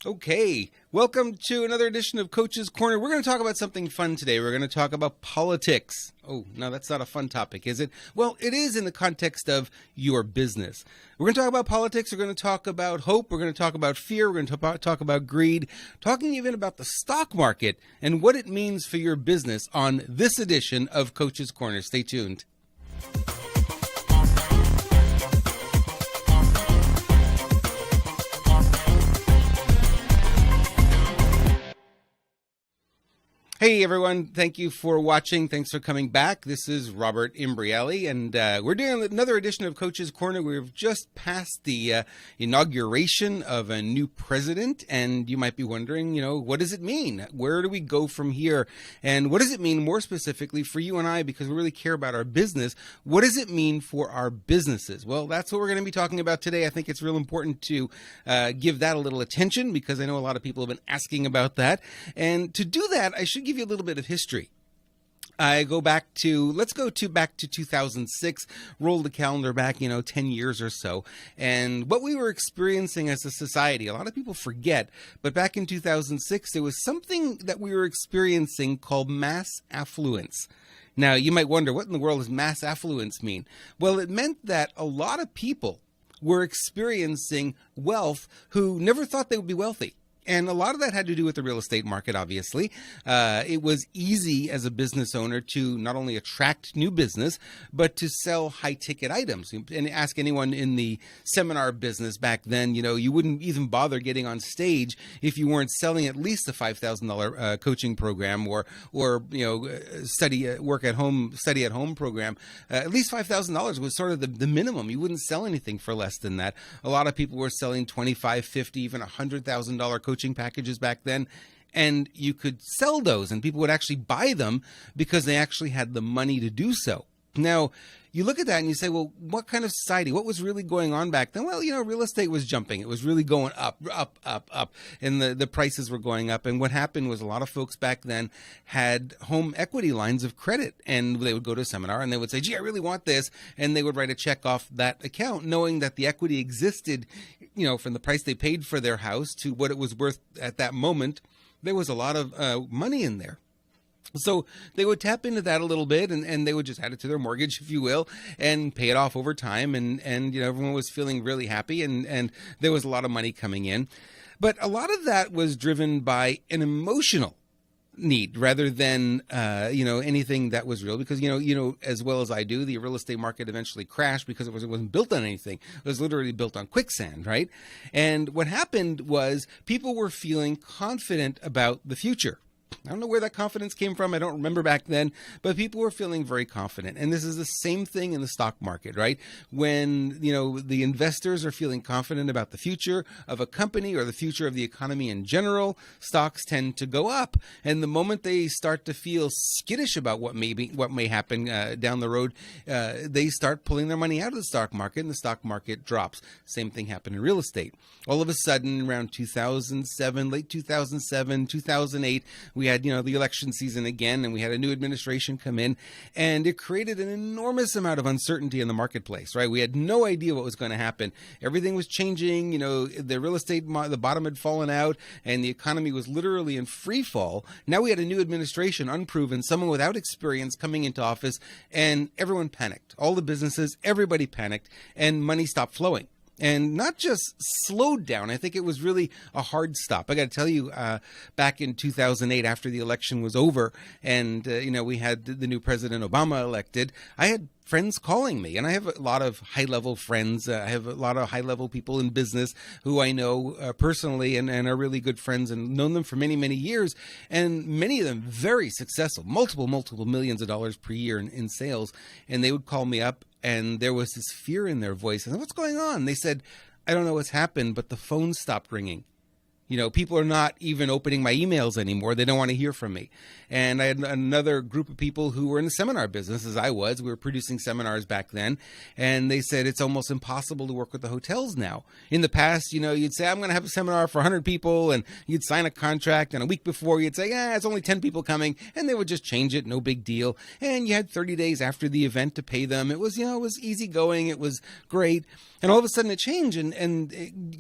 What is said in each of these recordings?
Okay, welcome to another edition of Coach's Corner. We're going to talk about something fun today. We're going to talk about politics. Oh, no, that's not a fun topic, is it? Well, it is in the context of your business. We're going to talk about politics. We're going to talk about hope. We're going to talk about fear. We're going to talk about greed, talking even about the stock market and what it means for your business on this edition of Coach's Corner. Stay tuned. Hey everyone, thank you for watching. Thanks for coming back. This is Robert Imbrielli, and we're doing another edition of Coach's Corner. We've just passed the inauguration of a new president, and you might be wondering, what does it mean? Where do we go from here? And what does it mean more specifically for you and I, because we really care about our business? What does it mean for our businesses? Well, that's what we're going to be talking about today. I think it's real important to give that a little attention, because I know a lot of people have been asking about that. And to do that, I should give you a little bit of history. Let's go back to 2006, roll the calendar back, 10 years or so. And what we were experiencing as a society, a lot of people forget, but back in 2006, there was something that we were experiencing called mass affluence. Now, you might wonder, what in the world does mass affluence mean? Well, it meant that a lot of people were experiencing wealth who never thought they would be wealthy. And a lot of that had to do with the real estate market, obviously. It was easy as a business owner to not only attract new business, but to sell high-ticket items. And ask anyone in the seminar business back then, you wouldn't even bother getting on stage if you weren't selling at least a $5,000 coaching program or study at home program. At least $5,000 was sort of the minimum. You wouldn't sell anything for less than that. A lot of people were selling $25,000, $50,000, even $100,000 coaching packages back then, and you could sell those and people would actually buy them because they actually had the money to do so. Now, you look at that and you say, well, what kind of society? What was really going on back then? Well, real estate was jumping. It was really going up, and the prices were going up. And what happened was a lot of folks back then had home equity lines of credit, and they would go to a seminar and they would say, gee, I really want this. And they would write a check off that account, knowing that the equity existed, from the price they paid for their house to what it was worth at that moment. There was a lot of money in there. So they would tap into that a little bit, and they would just add it to their mortgage, if you will, and pay it off over time. And everyone was feeling really happy, and there was a lot of money coming in. But a lot of that was driven by an emotional need rather than, anything that was real. Because, as well as I do, the real estate market eventually crashed because it wasn't built on anything. It was literally built on quicksand, right? And what happened was people were feeling confident about the future. I don't know where that confidence came from. I don't remember back then, but people were feeling very confident. And this is the same thing in the stock market, right? When, the investors are feeling confident about the future of a company or the future of the economy in general, stocks tend to go up. And the moment they start to feel skittish about what may happen down the road, they start pulling their money out of the stock market, and the stock market drops. Same thing happened in real estate. All of a sudden, around 2007, late 2007, 2008, we had, the election season again, and we had a new administration come in, and it created an enormous amount of uncertainty in the marketplace, right? We had no idea what was going to happen. Everything was changing. The real estate, the bottom had fallen out, and the economy was literally in free fall. Now we had a new administration, unproven, someone without experience coming into office, and everyone panicked. All the businesses, everybody panicked, and money stopped flowing. And not just slowed down. I think it was really a hard stop. I got to tell you, back in 2008, after the election was over, and we had the new President Obama elected, I had friends calling me, and I have a lot of high-level friends. I have a lot of high-level people in business who I know personally and are really good friends and known them for many, many years, and many of them very successful, multiple millions of dollars per year in sales. And they would call me up, and there was this fear in their voice. And what's going on? They said, I don't know what's happened, but the phone stopped ringing. People are not even opening my emails anymore. They don't want to hear from me. And I had another group of people who were in the seminar business, as I was. We were producing seminars back then. And they said it's almost impossible to work with the hotels now. In the past, you'd say, I'm going to have a seminar for 100 people. And you'd sign a contract. And a week before, you'd say, it's only 10 people coming. And they would just change it. No big deal. And you had 30 days after the event to pay them. It was, it was easy going. It was great. And all of a sudden it changed. And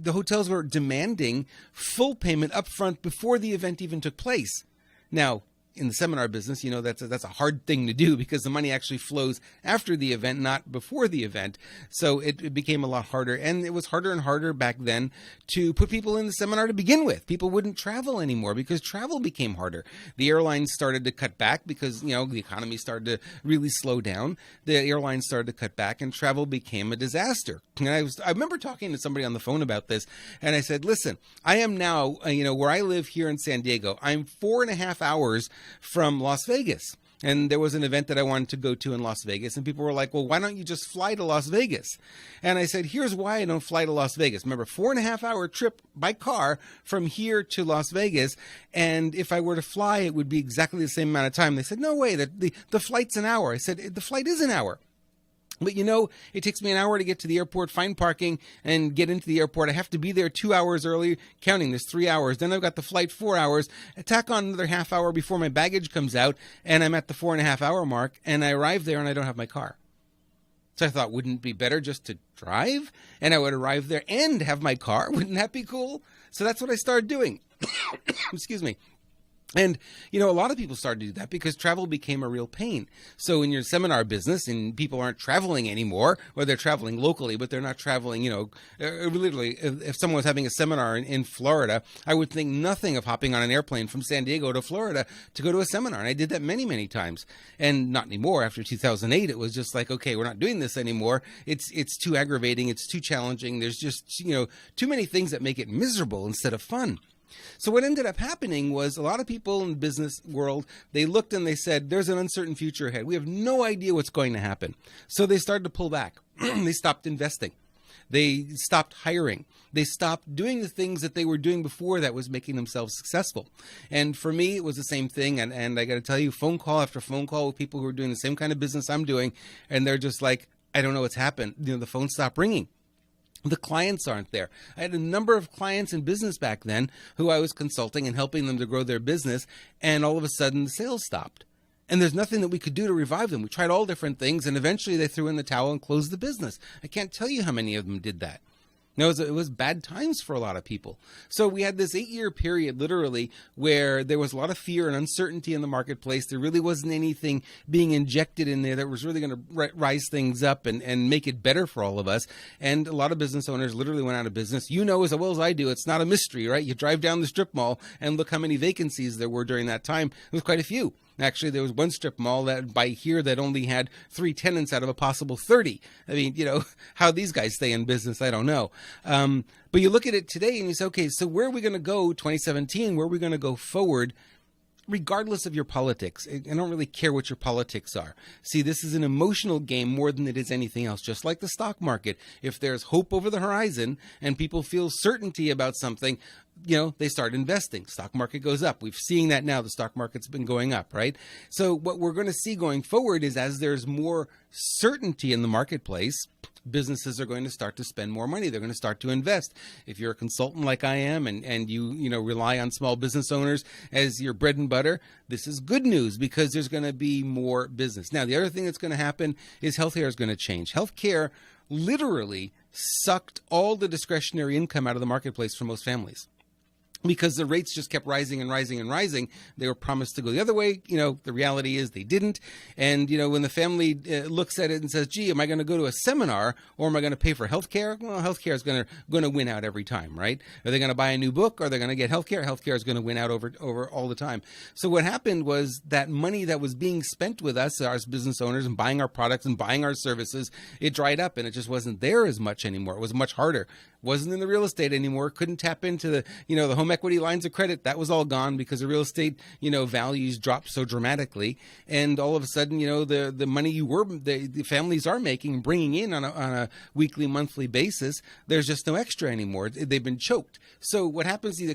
the hotels were demanding full payment upfront before the event even took place. Now, in the seminar business, that's a hard thing to do because the money actually flows after the event, not before the event. So it became a lot harder. And it was harder and harder back then to put people in the seminar to begin with. People wouldn't travel anymore because travel became harder. The airlines started to cut back because, the economy started to really slow down. The airlines started to cut back and travel became a disaster. And I remember talking to somebody on the phone about this, and I said, listen, I am now, where I live here in San Diego, I'm 4.5 hours from Las Vegas. And there was an event that I wanted to go to in Las Vegas, and people were like, well, why don't you just fly to Las Vegas? And I said, here's why I don't fly to Las Vegas. Remember, 4.5 hour trip by car from here to Las Vegas. And if I were to fly, it would be exactly the same amount of time. They said, no way, the flight's an hour. I said, the flight is an hour. But it takes me an hour to get to the airport, find parking, and get into the airport. I have to be there 2 hours early, counting there's 3 hours. Then I've got the flight 4 hours, tack on another half hour before my baggage comes out, and I'm at the 4.5 hour mark, and I arrive there and I don't have my car. So I thought, wouldn't it be better just to drive? And I would arrive there and have my car. Wouldn't that be cool? So that's what I started doing. Excuse me. And, a lot of people started to do that because travel became a real pain. So in your seminar business, and people aren't traveling anymore, or they're traveling locally, but they're not traveling, literally, if someone was having a seminar in Florida, I would think nothing of hopping on an airplane from San Diego to Florida to go to a seminar. And I did that many, many times. And not anymore. After 2008, it was just like, okay, we're not doing this anymore. It's too aggravating. It's too challenging. There's just, too many things that make it miserable instead of fun. So what ended up happening was a lot of people in the business world, they looked and they said, there's an uncertain future ahead. We have no idea what's going to happen. So they started to pull back. They stopped investing. They stopped hiring. They stopped doing the things that they were doing before that was making themselves successful. And for me, it was the same thing. And I got to tell you, phone call after phone call with people who are doing the same kind of business I'm doing. And they're just like, I don't know what's happened. The phone stopped ringing. The clients aren't there. I had a number of clients in business back then who I was consulting and helping them to grow their business, and all of a sudden the sales stopped. And there's nothing that we could do to revive them. We tried all different things, and eventually they threw in the towel and closed the business. I can't tell you how many of them did that. It was bad times for a lot of people. So we had this 8-year period, literally, where there was a lot of fear and uncertainty in the marketplace. There really wasn't anything being injected in there that was really going to rise things up and make it better for all of us. And a lot of business owners literally went out of business. As well as I do, it's not a mystery, right? You drive down the strip mall and look how many vacancies there were during that time. There was quite a few. Actually, there was one strip mall that only had 3 tenants out of a possible 30. I mean, how these guys stay in business, I don't know. But you look at it today and you say, okay, so where are we going to go 2017? Where are we going to go forward? Regardless of your politics. I don't really care what your politics are. See, this is an emotional game more than it is anything else, just like the stock market. If there's hope over the horizon and people feel certainty about something, they start investing. Stock market goes up. We've seen that now. The stock market's been going up, right? So what we're going to see going forward is as there's more certainty in the marketplace, businesses are going to start to spend more money. They're going to start to invest. If you're a consultant like I am and you rely on small business owners as your bread and butter, this is good news because there's going to be more business. Now, the other thing that's going to happen is healthcare is going to change. Healthcare literally sucked all the discretionary income out of the marketplace for most families. Because the rates just kept rising and rising and rising. They were promised to go the other way. The reality is they didn't. And, when the family looks at it and says, gee, am I going to go to a seminar or am I going to pay for healthcare? Well, healthcare is going to win out every time, right? Are they going to buy a new book? Or are they going to get healthcare? Healthcare is going to win out over all the time. So what happened was that money that was being spent with us as business owners and buying our products and buying our services, it dried up and it just wasn't there as much anymore. It was much harder. Wasn't in the real estate anymore. Couldn't tap into the home equity lines of credit. That was all gone because the real estate, values dropped so dramatically. And all of a sudden, the money the families are making, bringing in on a weekly, monthly basis, there's just no extra anymore. They've been choked. So what happens to the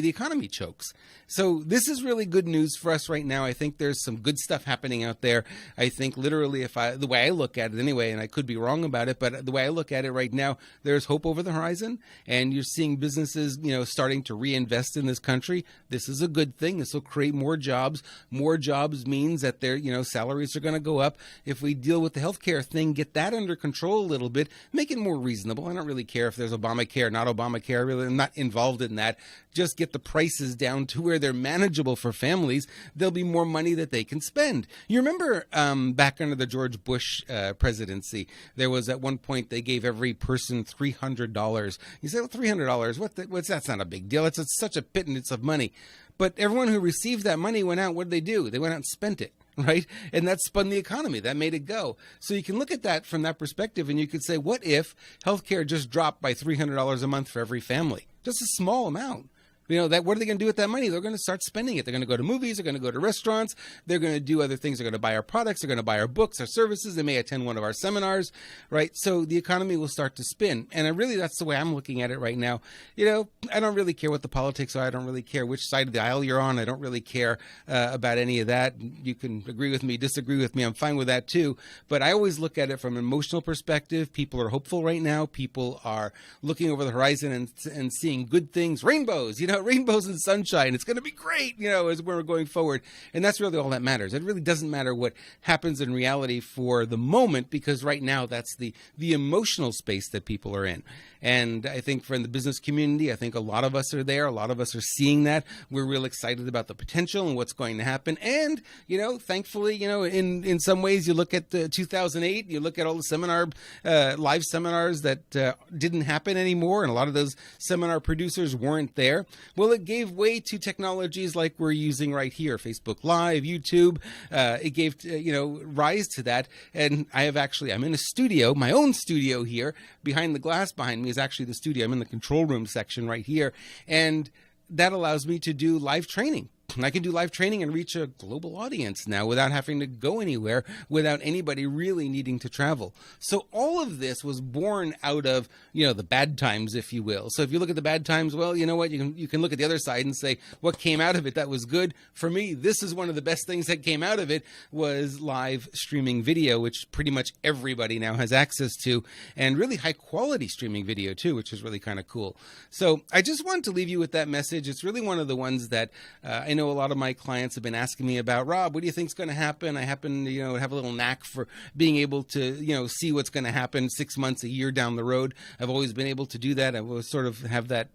economy chokes. So this is really good news for us right now. I think there's some good stuff happening out there. I think literally the way I look at it anyway, and I could be wrong about it, but the way I look at it right now, there's hope over the horizon and you're seeing businesses, starting to reinvest invest in this country. This is a good thing. This will create more jobs. More jobs means that their, salaries are going to go up. If we deal with the healthcare thing, get that under control a little bit, make it more reasonable. I don't really care if there's Obamacare, not Obamacare. Really, I'm not involved in that. Just get the prices down to where they're manageable for families. There'll be more money that they can spend. You remember back under the George Bush presidency, there was at one point they gave every person $300. You say, well, $300, what's that's not a big deal. It's such a pittance of money. But everyone who received that money went out. What did they do? They went out and spent it, right? And that spun the economy. That made it go. So you can look at that from that perspective, and you could say, what if healthcare just dropped by $300 a month for every family? Just a small amount. What are they going to do with that money? They're going to start spending it. They're going to go to movies. They're going to go to restaurants. They're going to do other things. They're going to buy our products. They're going to buy our books, our services. They may attend one of our seminars, right? So the economy will start to spin. And that's the way I'm looking at it right now. I don't really care what the politics are. I don't really care which side of the aisle you're on. I don't really care about any of that. You can agree with me, disagree with me. I'm fine with that too. But I always look at it from an emotional perspective. People are hopeful right now. People are looking over the horizon and seeing good things, rainbows, rainbows and sunshine. It's going to be great, as we're going forward. And that's really all that matters. It really doesn't matter what happens in reality for the moment, because right now that's the emotional space that people are in. And I think for the business community, I think a lot of us are there. A lot of us are seeing that. We're real excited about the potential and what's going to happen. And, thankfully, in some ways, you look at 2008, you look at all the live seminars that didn't happen anymore. And a lot of those seminar producers weren't there. Well, it gave way to technologies like we're using right here, Facebook Live, YouTube. It gave, rise to that. And I'm in a studio, my own studio here. Behind the glass behind me is actually the studio. I'm in the control room section right here. And that allows me to do live training. I can do live training and reach a global audience now without having to go anywhere, without anybody really needing to travel. So all of this was born out of, the bad times, if you will. So if you look at the bad times, well, you know what? You can look at the other side and say, what came out of it that was good? For me, this is one of the best things that came out of it was live streaming video, which pretty much everybody now has access to, and really high quality streaming video too, which is really kind of cool. So I just wanted to leave you with that message. It's really one of the ones that I know a lot of my clients have been asking me about. Rob, what do you think is going to happen? I happen to, have a little knack for being able to, see what's going to happen 6 months, a year down the road. I've always been able to do that. I will sort of have that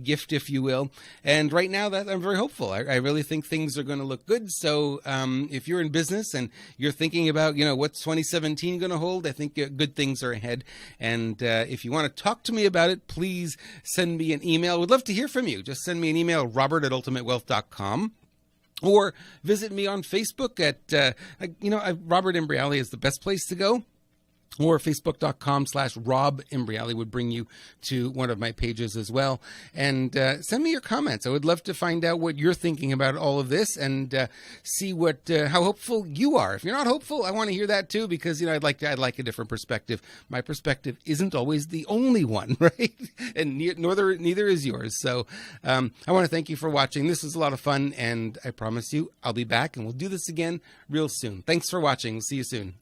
gift, if you will. And right now that I'm very hopeful. I really think things are going to look good. So if you're in business and you're thinking about, what's 2017 going to hold, I think good things are ahead. And if you want to talk to me about it, please send me an email. We'd love to hear from you. Just send me an email, robert@ultimatewealth.com. Or visit me on Facebook at, Robert Imbriali is the best place to go. Or facebook.com/Rob Imbriali would bring you to one of my pages as well. And send me your comments. I would love to find out what you're thinking about all of this and see how hopeful you are. If you're not hopeful, I want to hear that too, because I'd like a different perspective. My perspective isn't always the only one, right? And neither is yours. So I want to thank you for watching. This was a lot of fun, and I promise you I'll be back and we'll do this again real soon. Thanks for watching. We'll see you soon.